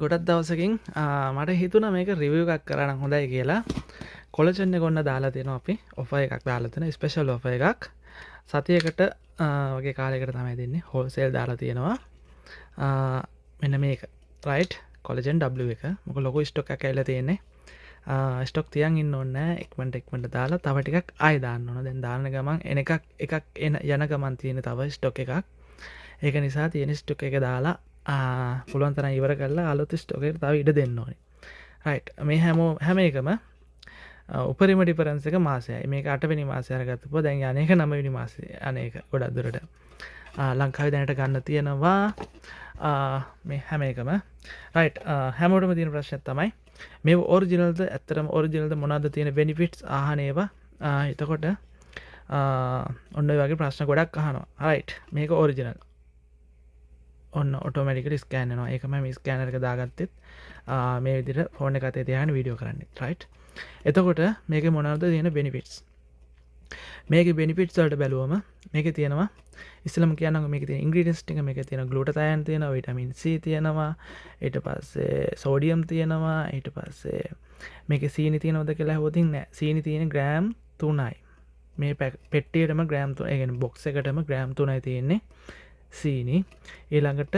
ගොඩක් දවසකින් මට හිතුණා මේක රිවිව් එකක් කරන්න හොඳයි කියලා. කොලජන් එක ඔන්න දාලා තියෙනවා අපි. ඔෆර් එකක් දාලා තියෙනවා. ස්පෙෂල් ඔෆර් එකක්. සතියකට වගේ කාලයකට තමයි දෙන්නේ. හෝල්සේල් දාලා තියෙනවා. මෙන්න මේක. රයිට්. කොලජන් W එක. මොකද ලොකු ස්ටොක් එකක් ඇවිල්ලා තියෙන්නේ. ස්ටොක් තියන් ඉන්න ඕනේ නැහැ. ඉක්මනට දාලා තව ටිකක් ආයෙ දාන්න ඕන. දැන් දාන්න ගමන් එකක් යන ගමන් තියෙන තව ස්ටොක් එකක්. ඒක නිසා තියෙන ස්ටොක් එක දාලා පුළුවන් තරම් ඉවර කරලා අලුත් ස්ටොක් එකට තව ඉඩ දෙන්න ඕනේ. රයිට්. මේ හැම එකම උපරිම ඩිෆරන්ස් එක මාසයයි. මේක 8 වෙනි මාසය අරගත්තපුවා දැන් අනේක 9 වෙනි මාසය අනේක ගොඩක් දුරට ලංකාවේ දැනට ගන්න තියෙනවා මේ හැම එකම. රයිට්. හැමෝටම තියෙන ප්‍රශ්නයක් තමයි මේ ඔරිජිනල්ද ඇත්තටම ඔරිජිනල්ද මොනවද තියෙන බෙනිෆිට්ස් අහන ඒවා. එතකොට ඔන්න ඔය වගේ ප්‍රශ්න ගොඩක් අහනවා. රයිට්. මේක ඔරිජිනල්. ඔන්න ඔටෝමැටිකලි ස්කෑන් වෙනවා. ඒකම මේ ස්කෑනර් එක දාගත්තෙත් මේ විදිහට ෆෝන් එක අතේ තියාගෙන වීඩියෝ කරන්නේ. රයිට්. එතකොට මේකේ මොනවද තියෙන බෙනිෆිට්ස්? මේකේ බෙනිෆිට්ස් වලට බැලුවම මේකේ තියෙනවා ඉස්සෙල්ලාම කියනවා මේකේ තියෙන ඉන්ග්‍රීඩියන්ට්ස් ටික මේකේ තියෙන ග්ලූටාතයන් තියෙනවා, විටමින් C තියෙනවා, ඊට පස්සේ සෝඩියම් තියෙනවා, ඊට පස්සේ මේකේ සීනි තියෙනවද කියලා අහුවොතින් නෑ. සීනි තියෙන ග්‍රෑම් 3යි. මේ පෙට්ටියටම ග්‍රෑම් 3, ඒ කියන්නේ බොක්ස් එකටම ග්‍රෑම් 3යි තියෙන්නේ. සීනි. ඊළඟට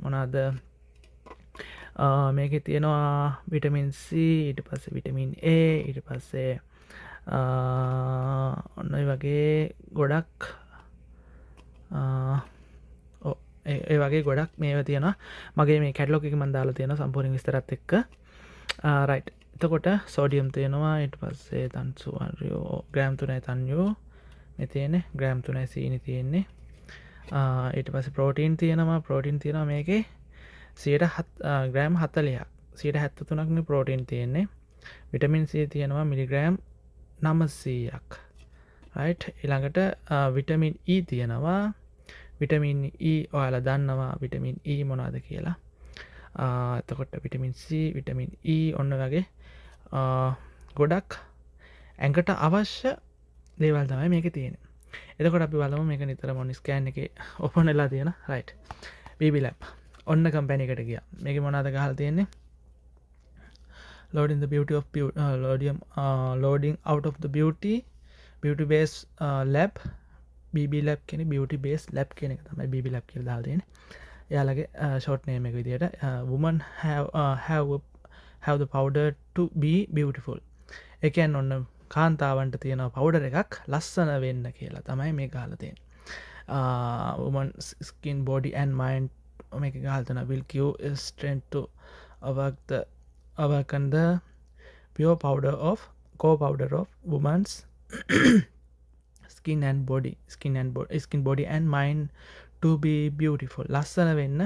මොනවාද මේකේ තියෙනවා විටමින් C, ඊට පස්සේ විටමින් A, ඊට පස්සේ ඔන්න ඔය වගේ ගොඩක් ඒ වගේ ගොඩක් මේවා තියෙනවා. මගේ මේ කැටලොග් එකේ මම දාලා තියෙනවා සම්පූර්ණ විස්තරات එක්ක. රයිට්. එතකොට සෝඩියම් තියෙනවා, ඊට පස්සේ තන්සු ග්‍රෑම් 3යි තන්යෝ මේ තියෙන්නේ, ග්‍රෑම් 3යි සීනි තියෙන්නේ. ඊට පස්සේ ප්‍රෝටීන් තියෙනවා මේකේ 107 ග්‍රෑම් 40ක් 173ක් මේ ප්‍රෝටීන් තියෙන්නේ. විටමින් C තියෙනවා මිලිග්‍රෑම් 900ක්. රයිට්. ඊළඟට විටමින් E තියෙනවා. විටමින් E ඔයාලා දන්නවා විටමින් E මොනවද කියලා. එතකොට විටමින් C, විටමින් E ඔන්න වගේ ගොඩක් ඇඟට අවශ්‍ය දේවල් තමයි මේකේ තියෙන්නේ. එතකොට අපි බලමු මේක නිතරම ඔන්න ස්කෑන් එකේ ඕපන් වෙලා තියෙන. රයිට්. BB Lab ඔන්න කම්පැනි එකට ගියා. මේකේ මොනවද ගහලා තියෙන්නේ? loading the beauty of loading out of the beauty based lab. BB Lab කියන්නේ beauty based lab කියන එක තමයි BB Lab කියලා දාලා තියෙන්නේ. එයාලගේ short name එක විදියට women have the powder to be beautiful. ඒ කියන්නේ ඔන්න කාන්තාවන්ට තියෙන පවුඩර් එකක් ලස්සන වෙන්න කියලා තමයි මේ ගහලා තියෙන්නේ. woman skin body and mind මේක ගහලා තියෙනවා will give strength to awaken the pure powder of woman's skin body and mind to be beautiful. ලස්සන වෙන්න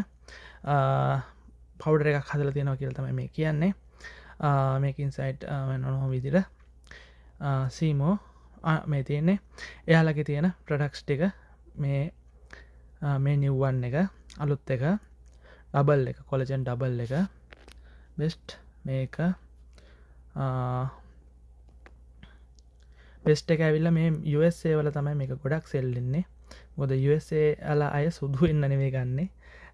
පවුඩර් එකක් හදලා තියෙනවා කියලා තමයි මේ කියන්නේ. මේක ඉන්සයිඩ් වෙනම විදිහට සීමෝ මේ තියෙන්නේ. එයාලගේ තියෙන ප්‍රොඩක්ට්ස් ටික මේ නිව් වන් එක අලුත් එක ඩබල් එක කොලජන් ඩබල් එක බෙස්ට් මේක බෙස්ට් එක ඇවිල්ලා මේ USA වල තමයි මේක ගොඩක් සෙල් වෙන්නේ. මොකද USA වල අය සුදු වෙන්න නෙවෙයි ගන්නෙ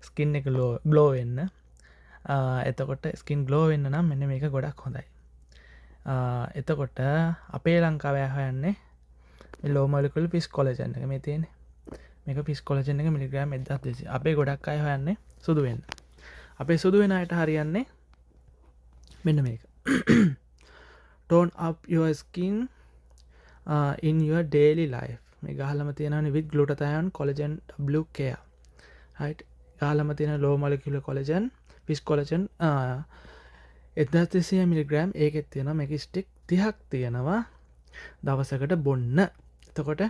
ස්කින් එක ග්ලෝ වෙන්න. එතකොට ස්කින් ග්ලෝ වෙන්න නම් මෙන්න මේක ගොඩක් හොඳයි. එතකොට අපේ ලංකාවේ හොයන්නේ මේ ලෝ මොලිකියුලර් පිස් කොලජන් එක මේ තියෙන්නේ. මේක පිස් කොලජන් එක මිලිග්‍රෑම් 1200. අපේ ගොඩක් අය හොයන්නේ සුදු වෙන්න. අපේ සුදු වෙන අයට හරියන්නේ මෙන්න මේක. tone up your skin in your daily life. මේ ගහලම තියෙනවානේ with glutathione collagen W care. right. ගහලම තියෙන low molecular collagen fish collagen 1200 milligram ඒකෙත් තියෙනවා. මේක ස්ටික් 30ක් තියෙනවා දවසකට බොන්න. එතකොට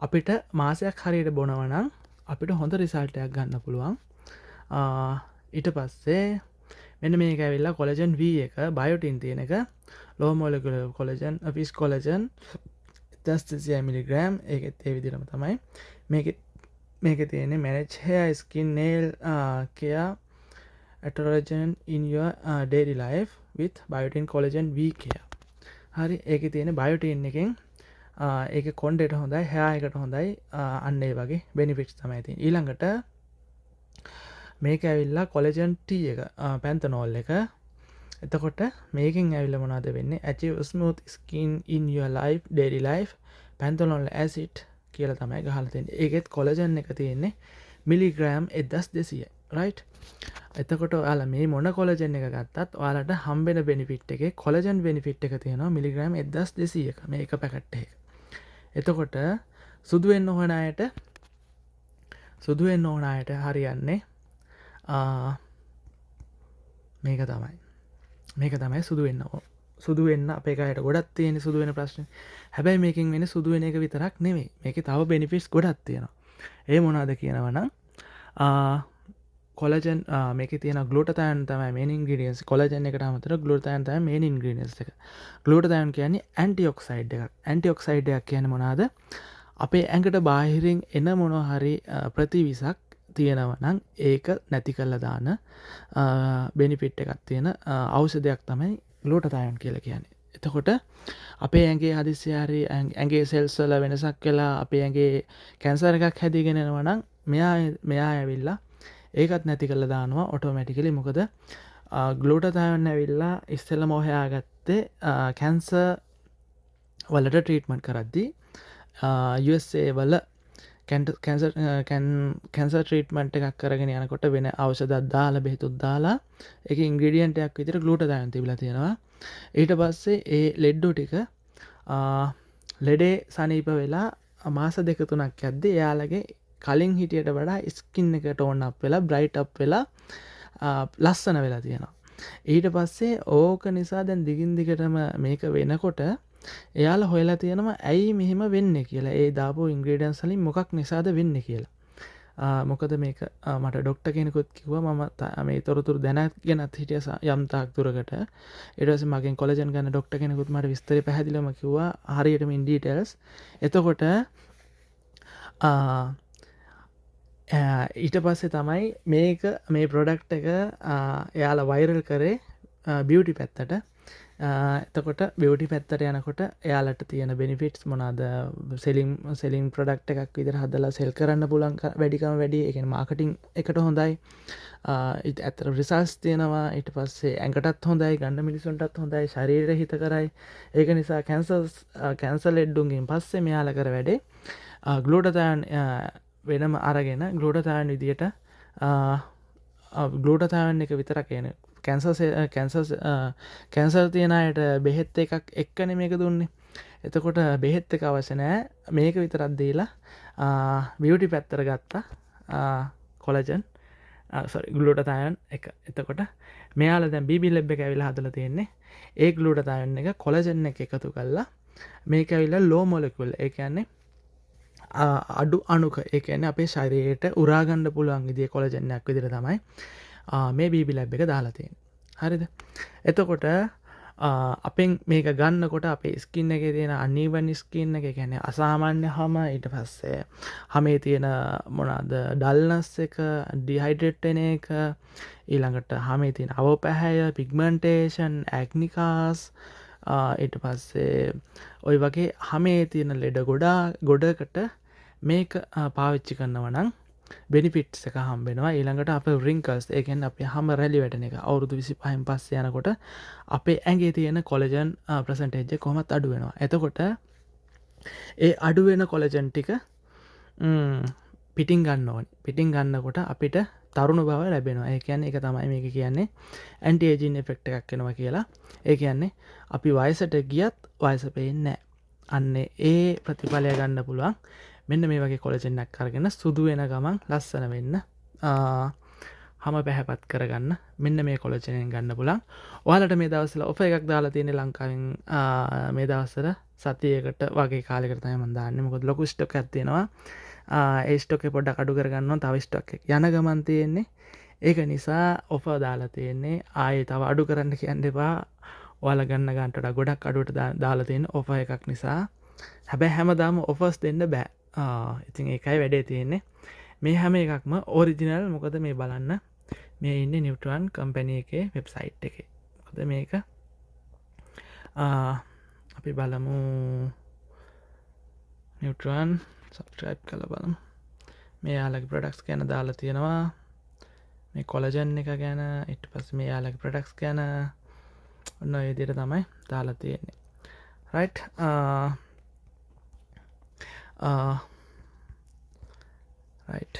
අපිට මාසයක් හරියට බොනවා නම් අපිට හොඳ රිසල්ට් එකක් ගන්න පුළුවන්. ඊට පස්සේ මෙන්න මේක ඇවිල්ලා කොලජන් V එක බයෝටින් තියෙන එක low molecular collagen fish collagen 1200 milligram ඒකෙත් ඒ විදිහටම තමයි. මේකේ තියෙන්නේ manage hair skin nail care atorogen in your daily life with biotin collagen V care. හරි. ඒකේ තියෙන බයෝටින් එකෙන් ඒකේ කොන්ඩේට හොඳයි, hair එකට හොඳයි. අන්න ඒ වගේ benefits තමයි තියෙන්නේ. ඊළඟට මේක ඇවිල්ලා කොලජන් ටී එක පැන්තනෝල් එක. එතකොට මේකින් ඇවිල්ල මොනාද වෙන්නේ achieve smooth skin in your life daily life panthenol acid කියලා තමයි ගහලා තියෙන්නේ. ඒකෙත් කොලජන් එක තියෙන්නේ මිලිග්‍රෑම් 1200 right. එතකොට ඔයාලා මේ මොන කොලජන් එක ගත්තත් ඔයාලට හම්බෙන බෙනිෆිට් එකේ කොලජන් බෙනිෆිට් එක තියෙනවා මිලිග්‍රෑම් 1200ක මේක පැකට් එක. එතකොට සුදු වෙන්න ඕන අයට හරියන්නේ මේක තමයි සුදු වෙන්න අපේ අයට ගොඩක් තියෙන සුදු වෙන ප්‍රශ්නේ. හැබැයි මේකෙන් වෙන්නේ සුදු වෙන එක විතරක් නෙමෙයි. මේකේ තව බෙනිෆිට්ස් ගොඩක් තියෙනවා. ඒ මොනවද කියනවනම් කොලජන් මේකේ තියෙන ග්ලූටාතයෝන් තමයි මේන් ඉන්ග්‍රීඩියන්ට්ස්. කොලජන් එකට අමතරව ග්ලූටාතයෝන් තමයි මේන් ඉන්ග්‍රීඩියන්ට්ස් එක. ග්ලූටාතයෝන් කියන්නේ ඇන්ටිඔක්සයිඩ් එකක්. ඇන්ටිඔක්සයිඩ් එකක් කියන්නේ මොනවාද? අපේ ඇඟට බාහිරින් එන මොනවා හරි ප්‍රතිවිසක් තියෙනවා නම් ඒක නැති කරලා දාන බෙනිෆිට් එකක් තියෙන ඖෂධයක් තමයි ග්ලූටාතයෝන් කියලා කියන්නේ. එතකොට අපේ ඇඟේ හදිස්සිය හරි ඇඟේ සෙල්ස් වල වෙනසක් වෙලා අපේ ඇඟේ කැන්සර් එකක් හැදීගෙන එනවා නම් මෙයා ඇවිල්ලා ඒකත් නැති කරලා දානවා ඔටෝමැටිකලි. මොකද ග්ලූටාතයෝන් ඇවිල්ලා ඉස්සෙල්ලම හොයාගත්තේ කැන්සර් වලට ට්‍රීට්මන්ට් කරද්දී USA වල කැන්සර් ට්‍රීට්මන්ට් එකක් කරගෙන යනකොට වෙන ඖෂධයක් දාලා බෙහෙතුත් දාලා ඒකේ ඉන්ග්‍රීඩියන්ට් එකක් විදිහට ග්ලූටාතයෝන් තිබිලා තියෙනවා. ඊට පස්සේ ඒ ලෙඩ්ඩු ටික ලෙඩේ සනීප වෙලා මාස 2-3ක් යද්දී එයාලගේ කලින් හිටියට වඩා ස්කින් එක ටෝන් අප් වෙලා බ්‍රයිට් අප් වෙලා ලස්සන වෙලා තියෙනවා. ඊට පස්සේ ඕක නිසා දැන් දිගින් දිගටම මේක වෙනකොට එයාලා හොයලා තියෙනවා ඇයි මෙහෙම වෙන්නේ කියලා. ඒ දාපු ඉන්ග්‍රීඩියන්ට්ස් වලින් මොකක් නිසාද වෙන්නේ කියලා. මොකද මේක මට ඩොක්ටර් කෙනෙකුත් කිව්වා මම මේ තොරතුරු දැනගෙනත් හිටියා යම් තාක් දුරකට. ඊට පස්සේ මගෙන් කොලජන් ගන්න ඩොක්ටර් කෙනෙකුත් මට විස්තරය පැහැදිලිවම කිව්වා හරියටම ඉන් ඩීටේල්ස්. එතකොට ඊට පස්සේ තමයි මේ ප්‍රොඩක්ට් එක එයාලා වෛරල් කරේ බියුටි පැත්තට. එතකොට බියුටි පැත්තට යනකොට එයාලට තියෙන බෙනිෆිට්ස් මොනවාද? සෙලින් ප්‍රොඩක්ට් එකක් විදිහට හදලා සෙල් කරන්න පුළුවන් වැඩිකම වැඩි. ඒ කියන්නේ මාකටිං එකට හොඳයි. ඇත්තට රිසල්ට්ස් තියෙනවා. ඊට පස්සේ ඇඟටත් හොඳයි, ගන්න මිනිසුන්ටත් හොඳයි, ශරීරය හිතකරයි. ඒක නිසා කැන්සර් ලෙඩ්ඩුන්ගෙන් පස්සේ මෙයාලා කර වැඩේ ග්ලූටාතයෝන් වෙනම අරගෙන ග්ලූටාතයෝන් විදියට ග්ලූටාතයෝන් එක විතරක් කියන්නේ කැන්සර් තියෙන අයට බෙහෙත් එකක් එක්කනේ මේක දුන්නේ. එතකොට බෙහෙත් එක අවශ්‍ය නැහැ. මේක විතරක් දීලා බියුටි පැත්තට ගත්තා කොලජන් ග්ලූටාතයෝන් එක. එතකොට මෙයාලා දැන් BB Lab එක ඇවිල්ලා හදලා තියෙන්නේ ඒ ග්ලූටාතයෝන් එක කොලජන් එක එකතු කරලා මේක ඇවිල්ලා ලෝ මොලිකියුල්. ඒ කියන්නේ අඩු අණුක. ඒ කියන්නේ අපේ ශරීරයට උරා ගන්න පුළුවන් විදිහේ කොලජන් එකක් විදිහට තමයි මේ BB Lab එක දාලා තියෙන්නේ. හරිද? එතකොට අපෙන් මේක ගන්නකොට අපේ ස්කින් එකේ තියෙන අනීවන් ස්කින් එක, කියන්නේ අසාමාන්‍ය හම, ඊට පස්සේ හමේ තියෙන මොනවාද ඩල්නස් එක, ඩිහයිඩ්‍රේට් වෙන එක, ඊළඟට හමේ තියෙන අවපැහැය, පිග්මන්ටේෂන්, ඇක්නිකාස්, ඊට පස්සේ ওই වගේ හමේ තියෙන ලෙඩ ගොඩකට මේක පාවිච්චි කරනවා නම් බෙනිෆිට්ස් එක හම්බෙනවා. ඊළඟට අපේ රින්කල්ස්, ඒ කියන්නේ අපේ හැම රැලි වැටෙන එක අවුරුදු 25න් පස්සේ යනකොට අපේ ඇඟේ තියෙන කොලජන් පර්සන්ටේජ් එක කොහොමත් අඩු වෙනවා. එතකොට ඒ අඩු වෙන කොලජන් ටික පිටින් ගන්න ඕනේ. පිටින් ගන්නකොට අපිට තරුණ බව ලැබෙනවා. ඒ කියන්නේ ඒක තමයි මේක කියන්නේ ඇන්ටි ඒජින් ඉෆෙක්ට් එකක් එනවා කියලා. ඒ කියන්නේ අපි වයසට ගියත් වයස පේන්නේ නැහැ. අන්නේ ඒ ප්‍රතිඵලය ගන්න පුළුවන් මෙන්න මේ වගේ කොලජන් එකක් අරගෙන සුදු වෙන ගමන් ලස්සන වෙන්න, හැම පැහැපත් කරගන්න මෙන්න මේ කොලජන් ගන්න පුළුවන්. ඔයාලට මේ දවස්වල ඔෆර් එකක් දාලා තියෙන්නේ ලංකාවෙන් මේ දවස්වල සතියකට වගේ කාලයකට තමයි මම දාන්නේ. මොකද ලොකු ස්ටොක් එකක් තියෙනවා. ඒ ස්ටොක් එක පොඩ්ඩක් අඩු කරගන්න ඕන. තව ස්ටොක් එක යන ගමන් තියෙන්නේ. ඒක නිසා ඔෆර් දාලා තියෙන්නේ. ආයේ තව අඩු කරන්න කියන්න එපා. ඔයාලා ගන්න ගන්නට වඩා ගොඩක් අඩුවට දාලා තියෙන ඔෆර් එකක් නිසා. හැබැයි හැමදාම ඔෆර්ස් දෙන්න බෑ. ඉතින් ඒකයි වැඩේ තියෙන්නේ. මේ හැම එකක්ම ඔරිජිනල්. මොකද මේ බලන්න මේ ඉන්නේ නිව්ට්‍රන් කම්පැනි එකේ වෙබ්සයිට් එකේ. මොකද මේක අපි බලමු නිව්ට්‍රන් සබ්ස්ක්‍රයිබ් කරලා බලමු. මේ යාලගේ ප්‍රොඩක්ට්ස් ගැන දාලා තියෙනවා. මේ කොලජන් එක ගැන ඊට පස්සේ මේ යාලගේ ප්‍රොඩක්ට්ස් ගැන ඔන්න ඔය විදිහට තමයි දාලා තියෙන්නේ. right right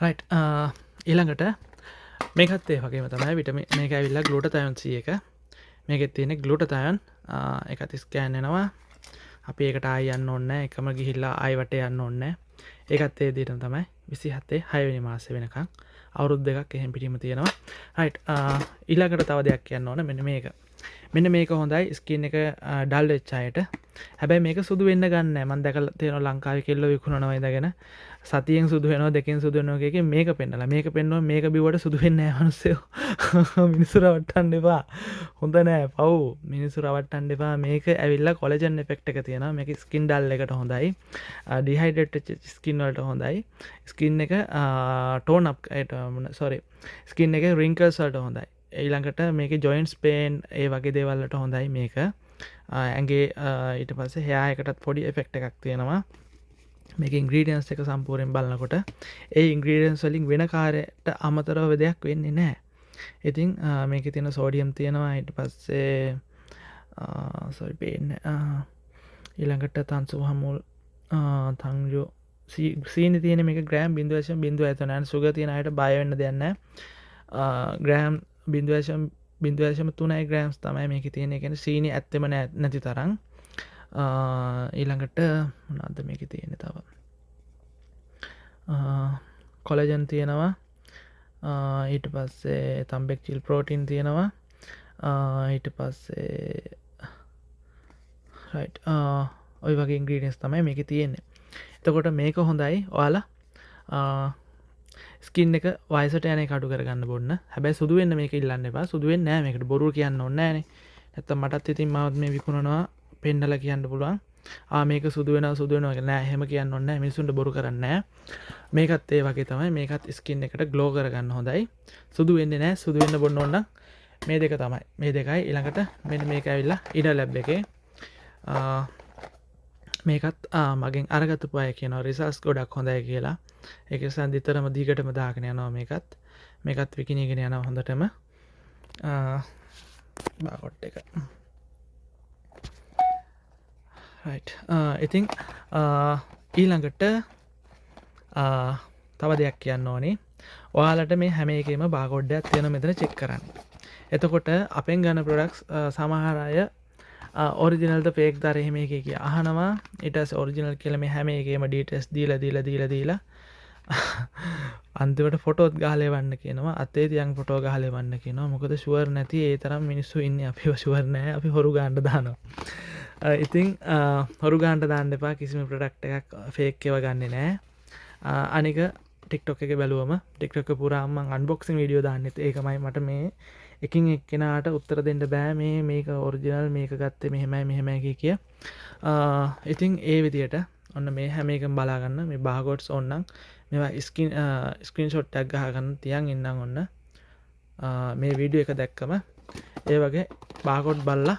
right ඊළඟට මේකත් ඒ වගේම තමයි විටමින් මේක ඇවිල්ලා ග්ලූටතයෝන් C එක. මේකෙත් තියෙන ග්ලූටතයෝන් ඒකත් ස්කෑන් වෙනවා. අපි ඒකට ආයි යන්න ඕනේ නැහැ. එකම ගිහිල්ලා ආයි වටේ යන්න ඕනේ නැහැ. ඒකත් ඒ විදිහටම තමයි 27 6 වෙනි මාසෙ වෙනකන් අවුරුදු දෙකක් එහෙම පිටින්ම තියෙනවා. right ඊළඟට තව දෙයක් කියන්න ඕන මෙන්න මේක. මෙන්න මේක හොඳයි ස්කින් එක ඩල් වෙච්ච අයට. හැබැයි මේක සුදු වෙන්න ගන්න නැහැ. මම දැකලා තියෙනවා ලංකාවේ කෙල්ලෝ විකුණනවා ඉඳගෙන සතියෙන් සුදු වෙනවා දෙකෙන් සුදු වෙනවා කියකේ මේක පෙන්නලා. මේක පෙන්නවා මේක බිව්වට සුදු වෙන්නේ නැහැ මිනිස්සු. මිනිස්සු රවට්ටන්න එපා. හොඳ නෑ පව්. මිනිස්සු රවට්ටන්න එපා. මේක ඇවිල්ලා කොලජන් ඉෆෙක්ට් එක තියෙනවා. මේක ස්කින් ඩල් එකට හොඳයි. ඩිහයිඩ්‍රේටඩ් ස්කින් වලට හොඳයි. ස්කින් එක ටෝන් අප් සෝරි ස්කින් එක රින්කල්ස් වලට හොඳයි. ඊළඟට මේක ජොයින්ට්ස් පේන් ඒ වගේ දේවල් වලට හොඳයි මේක. ඇඟේ ඊට පස්සේ හෙයා එකටත් පොඩි එෆෙක්ට් එකක් තියෙනවා. මේක ඉන්ග්‍රීඩියන්ට්ස් එක සම්පූර්ණයෙන් බලනකොට ඒ ඉන්ග්‍රීඩියන්ට්ස් වලින් වෙන කාර්යයට අමතරව දෙයක් වෙන්නේ නැහැ. ඉතින් මේකේ තියෙන සෝඩියම් තියෙනවා ඊට පස්සේ සෝරි පේන්නේ ඊළඟට තන්සු හමුල් තංජෝ සීනි තියෙන මේක ග්‍රෑම් 0.03 නෑ සුගර් තියෙන අයට බය වෙන්න දෙයක් නැහැ. ග්‍රෑම් 0.03 ග්‍රෑම්ස් තමයි මේකේ තියෙන. ඒ කියන්නේ සීනි ඇත්තෙම නැති තරම්. ඊළඟට මොනවද මේකේ තියෙන්නේ තව කොලජන් තියෙනවා ඊට පස්සේ තම්බෙක්චිල් ප්‍රෝටීන් තියෙනවා ඊට පස්සේ රයිට් ඔය වගේ ඉන්ග්‍රීඩියන්ට්ස් තමයි මේකේ තියෙන්නේ. එතකොට මේක හොඳයි ඔයාලා ස්කින් එක වයසට යන එක අඩු කරගන්න බොන්න. හැබැයි සුදු වෙන්න මේක ඉල්ලන්න එපා. සුදු වෙන්නේ නැහැ මේකට බොරුව කියන්න ඕනේ නැහනේ. නැත්තම් මටත් ඉතින් මාවත් මේ විකුණනවා පෙන්නලා කියන්න පුළුවන්. මේක සුදු වෙනවා නෑ එහෙම කියන්න ඕනේ නෑ. මිනිසුන්ට බොරු කරන්නේ නෑ. මේකත් ඒ වගේ තමයි. මේකත් ස්කින් එකට ග්ලෝ කරගන්න හොඳයි. සුදු වෙන්නේ නෑ. සුදු වෙන්න බොන්න ඕන නම් මේ දෙක තමයි. මේ දෙකයි ඊළඟට මෙන්න මේක ඇවිල්ලා ඉනර් ලැබ් එකේ මේකත් මගෙන් අරගත්තු අය කියනවා රිසල්ට්ස් ගොඩක් හොඳයි කියලා. ඒක නිසා දිතරම දිගටම දාගෙන යනවා මේකත්. මේකත් විකිණීගෙන යනවා හොඳටම. බාකොට් එක. right ඉතින් ඊළඟට තව දෙයක් කියන්න ඕනේ. ඔයාලට මේ හැම එකේම බාකෝඩ්ඩයක් තියෙන මෙතන චෙක් කරන්න. එතකොට අපෙන් ගන්න ප්‍රොඩක්ට්ස් සමහර අය ඔරිජිනල්ද ෆේක්ද අර එහෙම එක කිය අහනවා. ඊට පස්සේ ඔරිජිනල් කියලා මේ හැම එකේම ඩීටේල්ස් දීලා අන්තිමට ෆොටෝත් ගහලා එවන්න කියනවා. අතේ තියන් ෆොටෝ ගහලා එවන්න කියනවා. මොකද ෂුවර් නැති ඒ තරම් මිනිස්සු ඉන්නේ. අපිව ෂුවර් නැහැ. අපි හොරු ගන්න දානවා. ඉතින් හොරු ගාන්ට දාන්න එපා. කිසිම ප්‍රොඩක්ට් එකක් ෆේක් ඒවා ගන්නෙ නෑ. අනික TikTok එකේ බැලුවම TikTok එක පුරාම මම අන්බොක්සින් වීඩියෝ දාන්නෙත් ඒකමයි. මට මේ එකින් එක්කෙනාට උත්තර දෙන්න බෑ මේ මේක ඔරිජිනල් මේක ගත්තේ මෙහෙමයි කිය. ඉතින් ඒ විදියට ඔන්න මේ හැම එකම බලා ගන්න. මේ බාර්කෝඩ්ස් ඕනනම් මේවා ස්ක්‍රීන්ෂොට් එකක් ගහගන්න තියන් ඉන්නම් ඔන්න. මේ වීඩියෝ එක දැක්කම ඒ වගේ බාර්කෝඩ් බලලා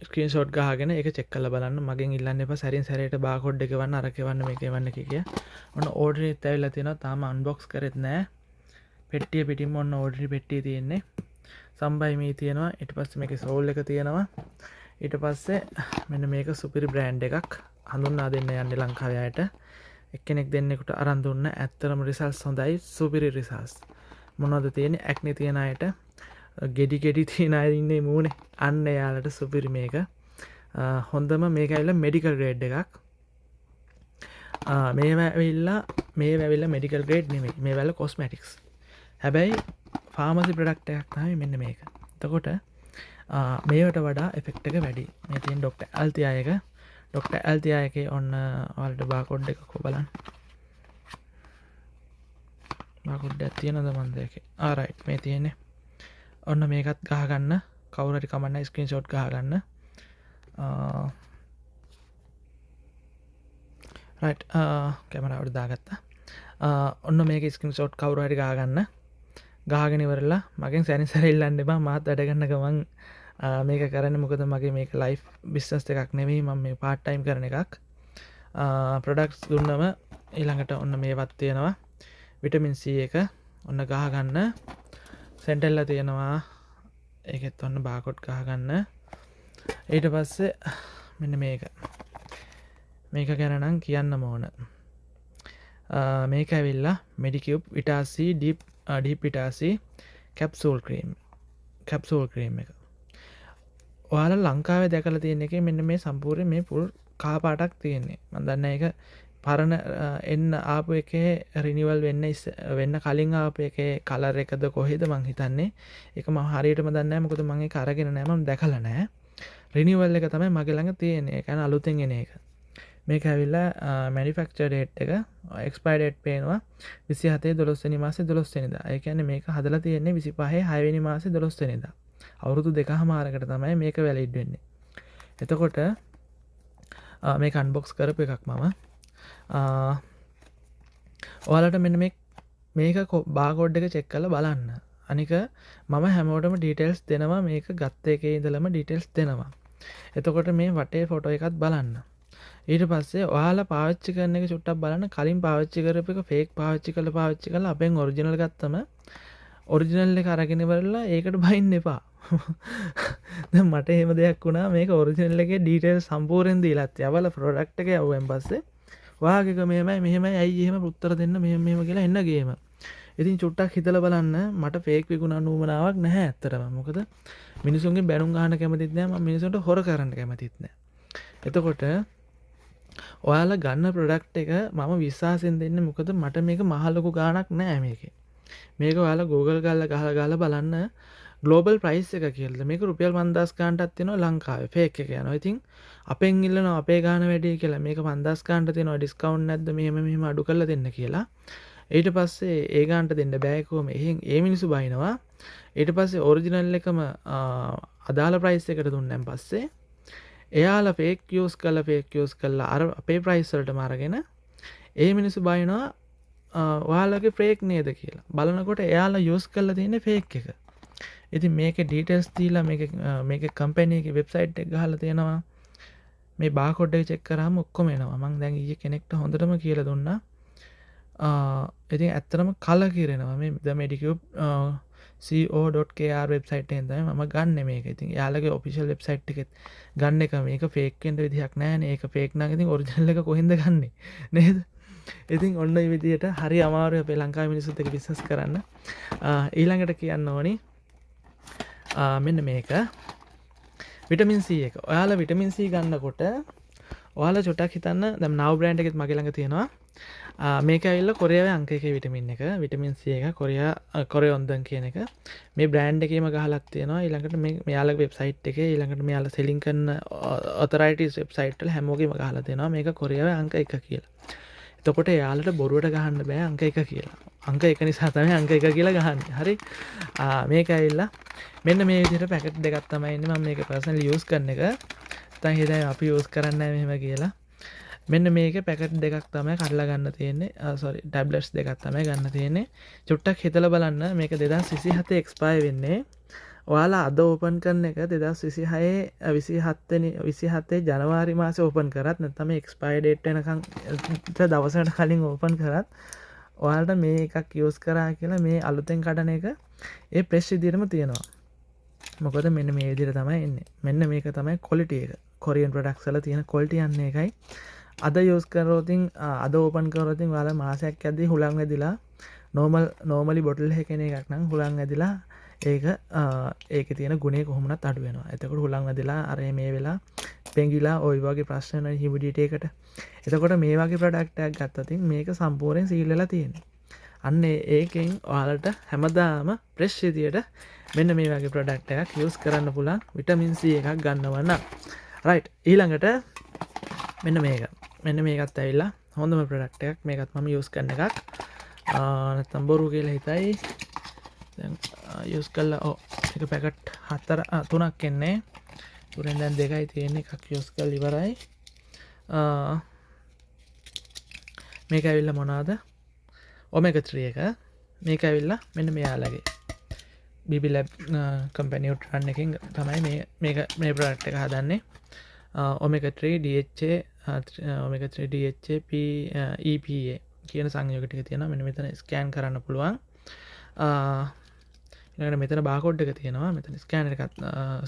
ස්ක්‍රීන්ෂොට් ගහගෙන ඒක චෙක් කරලා බලන්න. මගෙන් ඉල්ලන්න එපා සැරින් සැරේට බාර්කෝඩ් එක වන්න අරක වන්න මේක වන්න කිය. ඔන්න ඕඩර් එකත් ඇවිල්ලා තියෙනවා. තාම අන්බොක්ස් කරෙත් නෑ. පෙට්ටිය පිටින්ම ඔන්න ඕඩර් පෙට්ටිය තියෙන්නේ. සම්බයි මේ තියෙනවා. ඊට පස්සේ මේකේ සෝල් එක තියෙනවා. ඊට පස්සේ මෙන්න මේක සුපිරි බ්‍රෑන්ඩ් එකක්. හඳුන්වා දෙන්න යන්නේ ලංකාවේ අයට. එක්කෙනෙක් දෙන්නෙකුට අරන් දුන්න ඇත්තටම රිසල්ට්ස් හොඳයි. සුපිරි රිසල්ට්ස්. මොනවද තියෙන්නේ? ඇක්නේ තියෙන අයට ගෙඩි තියෙන අය ඉන්නේ මූනේ. අන්න එයාලට සුපිරි මේක. හොඳම මේක ඇවිල්ලා මෙඩිකල් ග්‍රේඩ් එකක්. මේවා ඇවිල්ලා මෙඩිකල් ග්‍රේඩ් නෙමෙයි. මේවා ඇවිල්ලා කොස්මැටික්ස්. හැබැයි ෆාමසි ප්‍රොඩක්ට් එකක් තමයි මෙන්න මේක. එතකොට මේවට වඩා එෆෙක්ට් එක වැඩි. මේ තියෙන ડોක්ටර් ඇල්තියා එක. ડોක්ටර් ඇල්තියා එකේ ඔන්න ඔයාලට බාර්කෝඩ් එක බලන්න. බාර්කෝඩ් එකක් තියෙනවද මන්ද එකේ? රයිට් මේ තියෙන්නේ. ඔන්න මේකත් ගහගන්න. කවුරු හරි කමන්න ස්ක්‍රීන්ෂොට් ගහගන්න. රයිට් කැමරාවට දාගත්තා. ඔන්න මේක ස්ක්‍රීන්ෂොට් කවුරු හරි ගහගන්න. ගහගෙන ඉවරලා මගෙන් සැරින් සැරේ ඉල්ලන්න එපා. මාත් වැඩ ගන්න ගමන් මේක කරන්නේ මොකද මගේ මේක ලයිෆ් බිස්නස් එකක් නෙවෙයි. මම මේ පාර්ට් ටයිම් කරන එකක්. ප්‍රොඩක්ට්ස් දුන්නම ඊළඟට ඔන්න මේවත් තියෙනවා. විටමින් C එක ඔන්න ගහගන්න. සෙන්ටර්ලා තියෙනවා. ඒකෙත් ඔන්න බාකොඩ් ගහගන්න. ඊට පස්සේ මෙන්න මේක ගැන නම් කියන්න ඕන. මේක ඇවිල්ලා මෙඩිකියුබ් විටාසි ඩීප් විටාසි කැප්සූල් ක්‍රීම් එක. ඔයාලා ලංකාවේ දැකලා තියෙන එකේ මෙන්න මේ සම්පූර්ණ මේ පුල් කහ පාටක් තියෙන්නේ. මම දන්නේ ඒක පරණ එන්න ආපු එකේ රිනිවල් වෙන්න කලින් ආපු එකේ කලර් එකද කොහෙද මං හිතන්නේ. ඒක මම හරියටම දන්නේ නැහැ මොකද මම ඒක අරගෙන නැහැ මම දැකලා නැහැ. රිනිවල් එක තමයි මගේ ළඟ තියෙන්නේ. ඒ කියන්නේ අලුතෙන් එන එක. මේක ඇවිල්ලා මැනුෆැක්චර් ඩේට් එක එක්ස්පයර් ඩේට් පේනවා 27/12 වෙනි මාසේ 12 වෙනිදා. ඒ කියන්නේ මේක හදලා තියෙන්නේ 25/6 වෙනි මාසේ 12 වෙනිදා. අවුරුදු 2කමාරකට තමයි මේක වැලිඩ් වෙන්නේ. එතකොට මේක අන්බොක්ස් කරපු එකක් මම. ඔයාලට මෙන්න මේක බාකෝඩ් එක චෙක් කරලා බලන්න. අනික මම හැමෝටම ඩීටේල්ස් දෙනවා මේක ගත්ත එකේ ඉඳලම ඩීටේල්ස් දෙනවා. එතකොට මේ වටේ ෆොටෝ එකත් බලන්න. ඊට පස්සේ ඔයාලා පාවිච්චි කරන එක චුට්ටක් බලන්න. කලින් පාවිච්චි කරපු එක ෆේක් පාවිච්චි කරලා අපෙන් ඔරිජිනල් ගත්තම ඔරිජිනල් එක අරගෙන ඉවරලා ඒකට බයින්න එපා. දැන් මට එහෙම දෙයක් වුණා. මේක ඔරිජිනල් එකේ ඩීටේල්ස් සම්පූර්ණයෙන් දීලාත් යවලා ප්‍රොඩක්ට් එක යවුවෙන් පස්සේ ඔයාගේක මෙහෙමයි ඇයි එහෙම උත්තර දෙන්න මෙහෙම කියලා එන්න ගේම. ඉතින් චුට්ටක් හිතලා බලන්න මට ෆේක් විකුණන්න උවමනාවක් නැහැ ඇත්තටම. මොකද මිනිසුන්ගේ බැනුම් ගන්න කැමතිත් නැහැ. මම මිනිසුන්ට හොර කරන්න කැමතිත් නැහැ. එතකොට ඔයාලා ගන්න ප්‍රොඩක්ට් එක මම විශ්වාසයෙන් දෙන්නේ මොකද මට මේක මහ ලොකු ගාණක් නෑ මේකේ. මේක ඔයාලා Google ගාලා බලන්න ග්ලෝබල් ප්‍රයිස් එක කියලා. මේක රුපියල් 5000 ගාණටක් තියෙනවා ලංකාවේ. ෆේක් එක යනවා. ඉතින් අපෙන් ඉල්ලනවා අපේ ගාණ වැඩි කියලා. මේක 5000 ගාණට තියෙනවා ඩිස්කවුන්ට් නැද්ද මෙහෙම අඩු කරලා දෙන්න කියලා. ඊට පස්සේ ඒ ගාණට දෙන්න බෑ කොහොම. එහෙන් ඒ මිනිස්සු බයිනවා. ඊට පස්සේ ඔරිජිනල් එකම අදාළ ප්‍රයිස් එකට දුන්නාන් පස්සේ එයාලා ෆේක් යූස් කළා අර අපේ ප්‍රයිස් වලටම අරගෙන ඒ මිනිස්සු බයිනවා ඔයාලගේ ෆේක් නේද කියලා. බලනකොට එයාලා යූස් කරලා තියෙන්නේ ෆේක් එක. ඉතින් මේකේ ඩීටේල්ස් දීලා මේකේ කම්පැනි එකේ වෙබ්සයිට් එක ගහලා තියෙනවා. මේ බාකෝඩ් එක චෙක් කරාම ඔක්කොම එනවා. මම දැන් ඊයේ කෙනෙක්ට හොඳටම කියලා දුන්නා. ඉතින් ඇත්තටම කලකිරෙනවා. මේ The Medicube co.kr වෙබ්සයිට් එකෙන් තමයි මම ගන්නෙ මේක. ඉතින් එයාලගේ ඔෆිෂියල් වෙබ්සයිට් එකෙත් ගන්න එක මේක ෆේක් වෙන්න විදිහක් නැහැ. ඒක ෆේක් නම් ඉතින් ඔරිජිනල් එක කොහෙන්ද ගන්නෙ නේද? ඉතින් ඔන්න ඒ විදිහට හරි අමාරුයි අපේ ලංකාවේ මිනිස්සුත් එක්ක බිස්නස් කරන්න. ඊළඟට කියන්න ඕනි මෙන්න මේක විටමින් C එක. ඔයාලා විටමින් C ගන්නකොට ඔයාලා චොටක් හිතන්න දැන් Now brand එකෙත් මගේ ළඟ තියෙනවා. මේක ඇවිල්ලා කොරියාවේ අංක 1 විටමින් එක විටමින් C එක කොරියොන්දන් කියන එක මේ බ්‍රෑන්ඩ් එකේම ගහලක් තියෙනවා. ඊළඟට මේ මෙයාලගේ වෙබ්සයිට් එකේ ඊළඟට මෙයාලා සෙලින් කරන ඔතොරයිටිස් වෙබ්සයිට් වල හැමෝගෙම ගහලා තියෙනවා මේක කොරියාවේ අංක 1 කියලා. එතකොට එයාලට බොරුවට ගහන්න බෑ අංක 1 කියලා. අංක 1 නිසා තමයි අංක 1 කියලා ගහන්නේ. හරි. මේක ඇවිල්ලා මෙන්න මේ විදිහට පැකට් දෙකක් තමයි ඉන්නේ. මම මේක පර්සනලි යූස් කරන එක. නැත්නම් හිතයි අපි යූස් කරන්නේ නැහැ මෙහෙම කියලා. මෙන්න මේක පැකට් දෙකක් තමයි කඩලා ගන්න තියෙන්නේ. ටැබ්ලට්ස් දෙකක් තමයි ගන්න තියෙන්නේ. චුට්ටක් හිතලා බලන්න මේක 2027 එක්ස්පයර් වෙන්නේ. ඔයාලා අද ඕපන් කරන එක 2026 ජනවාරි මාසේ ඕපන් කරත් නැත්නම් මේ එක්ස්පයර් ඩේට් වෙනකන් දවසකට කලින් ඕපන් කරත් ඔයාලට මේ එකක් යූස් කරා කියලා මේ අලුතෙන් කඩන එක ඒ ප්‍රෙස් විදිහටම තියෙනවා. මොකද මෙන්න මේ විදිහට තමයි එන්නේ. මෙන්න මේක තමයි ක්වොලිටි එක. කොරියන් ප්‍රොඩක්ට්ස් වල තියෙන ක්වොලිටි යන්නේ එකයි. අද යූස් කරොතින් අද ඕපන් කරොතින් ඔයාලා මාසයක් යද්දී හුලං වැදිලා නෝමලි බොටල් එකේ එකක් නම් හුලං වැදිලා ඒකේ තියෙන ගුණය කොහොමවත් අඩු වෙනවා. එතකොට හුලං වැදිලා අර මේ වෙලා පෙඟිලා ওই වගේ ප්‍රශ්න වෙන හියුමිඩිටි එකට. එතකොට මේ වගේ ප්‍රොඩක්ට් එකක් ගත්තොත් මේක සම්පූර්ණයෙන් සීල් වෙලා තියෙන්නේ. අන්න ඒකෙන් ඔයාලට හැමදාම ප්‍රෙස් විදියට මෙන්න මේ වගේ ප්‍රොඩක්ට් එකක් යූස් කරන්න පුළුවන් විටමින් C එකක් ගන්නවා නම්. රයිට්. ඊළඟට මෙන්න මේකත් ඇවිල්ලා හොඳම ප්‍රොඩක්ට් එකක්. මේකත් මම යූස් කරන එකක්. නැත්තම් බොරු කියලා හිතයි. දැන් යූස් කළා එක පැකට් 3ක් එන්නේ. තුනෙන් දැන් 2යි තියෙන්නේ. එකක් යූස් කරලා ඉවරයි. මේක ඇවිල්ලා මොනවාද? ඔමෙගා 3 එක. මේක ඇවිල්ලා මෙන්න මෙයාලගේ BB Lab කම්පැනි උට්‍රන් එකෙන් තමයි මේ ප්‍රොඩක්ට් එක හදන්නේ. ඔමෙගා 3 DHA EPA කියන සංයෝග ටික තියෙනවා. මෙන්න මෙතන ස්කෑන් කරන්න පුළුවන්. ඊළඟට මෙතන බාකෝඩ් එක තියෙනවා. මෙතන ස්කෑනර් එකක්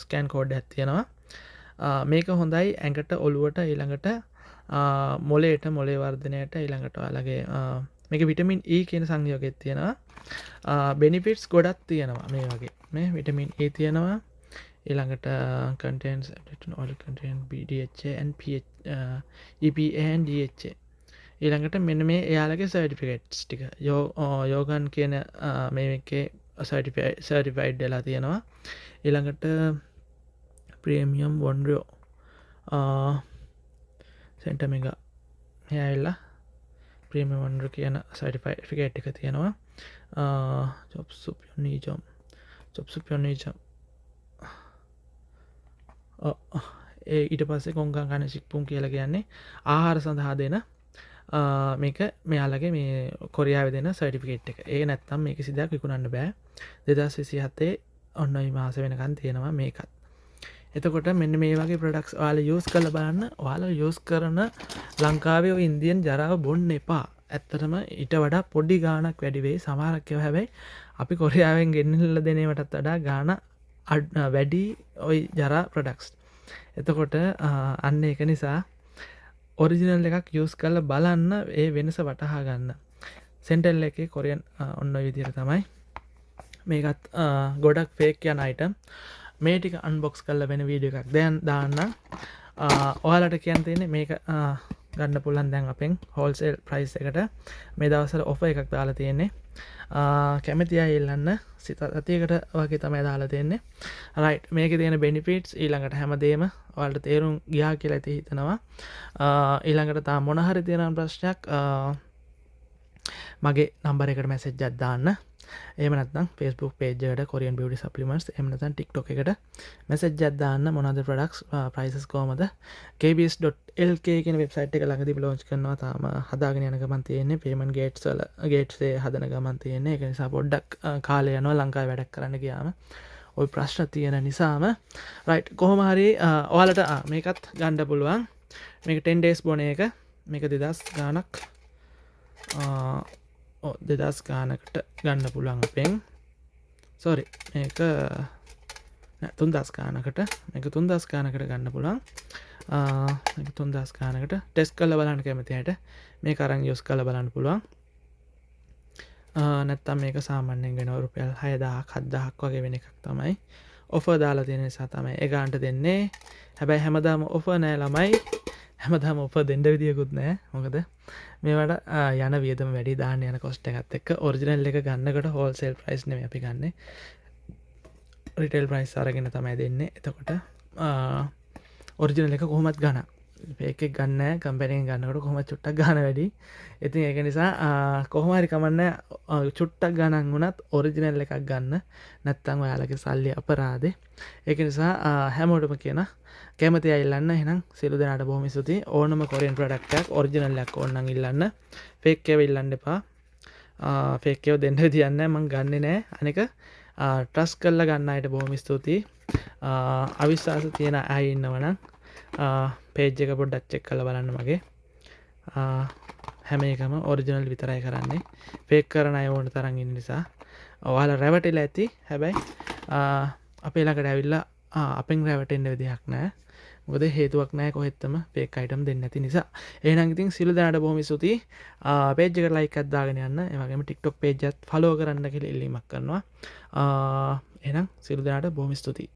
ස්කෑන් කෝඩ් එකක් තියෙනවා. මේක හොඳයි ඇඟට ඔලුවට ඊළඟට මොලේට මොලේ වර්ධනයට ඊළඟට ඔයාලගේ මේක විටමින් E කියන සංයෝගයක් තියෙනවා. බෙනිෆිට්ස් ගොඩක් තියෙනවා මේ වගේ. මේ විටමින් E තියෙනවා. ඊළඟට contains oil contain BDHA and EPA and DHA. ඊළඟට මෙන්න මේ එයාලගේ සර්ටිෆිකේට්ස් ටික යෝගන් කියන මේකේ සර්ටිෆයිඩ් වෙලා තියෙනවා. ඊළඟට ප්‍රීමියම් වොන්රියෝ සෙන්ටමෙගා එයාලා ප්‍රීමියම් වොන්රියෝ කියන සර්ටිෆිකේට් එක තියෙනවා. ජොබ්සුප්යොනිජම් ඒ ඊට පස්සේ කොංගන් කන ශික්පුම් කියලා කියන්නේ ආහාර සඳහා දෙන මේක මෙයාලගේ මේ කොරියාව දෙන සර්ටිෆිකේට් එක. ඒක නැත්තම් මේක සිදයක් විකුණන්න බෑ. 2027 ඔන්න ඔය මාස වෙනකන් තියෙනවා මේකත්. එතකොට මෙන්න මේ වගේ ප්‍රොඩක්ට්ස් ඔයාලා යූස් කරලා බලන්න. ඔයාලා යූස් කරන ලංකාවේ ඔය ඉන්දියන් ජරාව බොන්න එපා. ඇත්තටම ඊට වඩා පොඩි ගාණක් වැඩි වෙයි. සමහරක් ඒවා හැබැයි අපි කොරියාවෙන් ගෙන්නලා දෙනේවටත් වඩා ගාණ වැඩි ඔය ජරා ප්‍රොඩක්ට්ස්. එතකොට අන්න ඒක නිසා ඔරිජිනල් එකක් යූස් කරලා බලන්න ඒ වෙනස වටහා ගන්න. සෙන්ටල් එකේ කොරියන් ඔන්න ඔය විදිහට තමයි. මේකත් ගොඩක් ෆේක් යන අයිටම්. මේ ටික අන්බොක්ස් කරලා වෙන වීඩියෝ එකක් දැන් දාන්න. ඔයාලට කියන්න තියෙන්නේ මේක ගන්න පුළුවන් දැන් අපෙන් හෝල්සේල් ප්‍රයිස් එකට. මේ දවස්වල ඔෆර් එකක් දාලා තියෙන්නේ. කැමති අය ඉල්ලන්න සතියකට වගේ තමයි දාලා තියෙන්නේ. රයිට් මේකේ තියෙන බෙනිෆිට්ස් ඊළඟට හැමදේම ඔයාලට තේරුම් ගියා කියලා ඉතින් හිතනවා. ඊළඟට තා මොන හරි තියෙන ප්‍රශ්නයක් මගේ නම්බර එකට මැසේජ් එකක් දාන්න. එහෙම නැත්නම් Facebook page එකට Korean Beauty Supplements එහෙම නැත්නම් TikTok එකට මැසේජ් එකක් දාන්න මොනවද products prices කොහමද kbs.lk කියන වෙබ්සයිට් එක ළඟදී launch කරනවා. තාම හදාගෙන යන ගමන් තියෙන්නේ. payment gates වල gates ඒ හදන ගමන් තියෙන්නේ. ඒක නිසා පොඩ්ඩක් කාලය යනවා ලංකාවේ වැඩක් කරන්න ගියාම. ওই ප්‍රශ්න තියෙන නිසාම right කොහොම හරි ඔයාලට මේකත් ගන්න පුළුවන්. මේක 10 days බොන එක. මේක 2000 ගාණක් 2000 ගානකට ගන්න පුළුවන් අපෙන්. සෝරි මේක 3000 ගානකට මේක 3000 ගානකට ගන්න පුළුවන්. මේක 3000 ගානකට ටෙස්ට් කරලා බලන්න කැමති අයට මේක අරන් යූස් කරලා බලන්න පුළුවන්. නැත්තම් මේක සාමාන්‍යයෙන් වෙනවා රුපියල් 6000ක් 7000ක් වගේ වෙන එකක් තමයි. ඔෆර් දාලා තියෙන නිසා තමයි ඒ ගානට දෙන්නේ. හැබැයි හැමදාම ඔෆර් නෑ ළමයි. හැමදාම ඔෆර් දෙන්න විදියකුත් නෑ. මොකද මේවට යන වියදම වැඩි දාන්න යන කොස්ට් එකත් එක්ක ඔරිජිනල් එක ගන්නකොට හෝල්සේල් ප්‍රයිස් නෙමෙයි අපි ගන්නෙ. රිටේල් ප්‍රයිස් අරගෙන තමයි දෙන්නේ. එතකොට ඔරිජිනල් එක කොහොමත් ගන්න. ෆේක් එක ගන්න නැහැ. කම්පැනි එකෙන් ගන්නකොට කොහොමත් චුට්ටක් ගන්න වැඩි. ඉතින් ඒක නිසා කොහොම හරි කමන්නේ චුට්ටක් ගණන් වුණත් ඔරිජිනල් එකක් ගන්න. නැත්තම් ඔයාලගේ සල්ලි අපරාදේ. ඒක නිසා හැමෝටම කියන කැමති අය ඉල්ලන්න. එහෙනම් සියලු දෙනාට බොහොම ස්තුතියි. ඕනම කොරියන් ප්‍රොඩක්ට් එකක් ඔරිජිනල් එකක් ඕන නම් ඉල්ලන්න. ෆේක් ඒවා ඉල්ලන්න එපා. ෆේක් ඒවා දෙන්න විදියක් නැහැ. මං ගන්නෙ නැහැ. අනික ට්‍රස්ට් කරලා ගන්න අයට බොහොම ස්තුතියි. අවිශ්වාස තියෙන අය ඉන්නවනම් පේජ් එක පොඩ්ඩක් චෙක් කරලා බලන්න මගේ. හැම එකම ඔරිජිනල් විතරයි කරන්නේ. ෆේක් කරන අය ඕන තරම් ඉන්න නිසා ඔයාලා රැවටිලා ඇති. හැබැයි අපේ ළඟට ඇවිල්ලා අපෙන් රැවටෙන්න විදිහක් නැහැ. මොකද හේතුවක් නැහැ කොහෙත්තම ෆේක් අයිටම් දෙන්නේ නැති නිසා. එහෙනම් ඉතින් සියලු දෙනාට බොහොම ස්තුතියි. පේජ් එකට ලයික් එකක් දාගෙන යන්න. ඒ වගේම TikTok පේජ් එකත් ෆලෝ කරන්න කියලා ඉල්ලීමක් කරනවා. එහෙනම් සියලු දෙනාට බොහොම ස්තුතියි.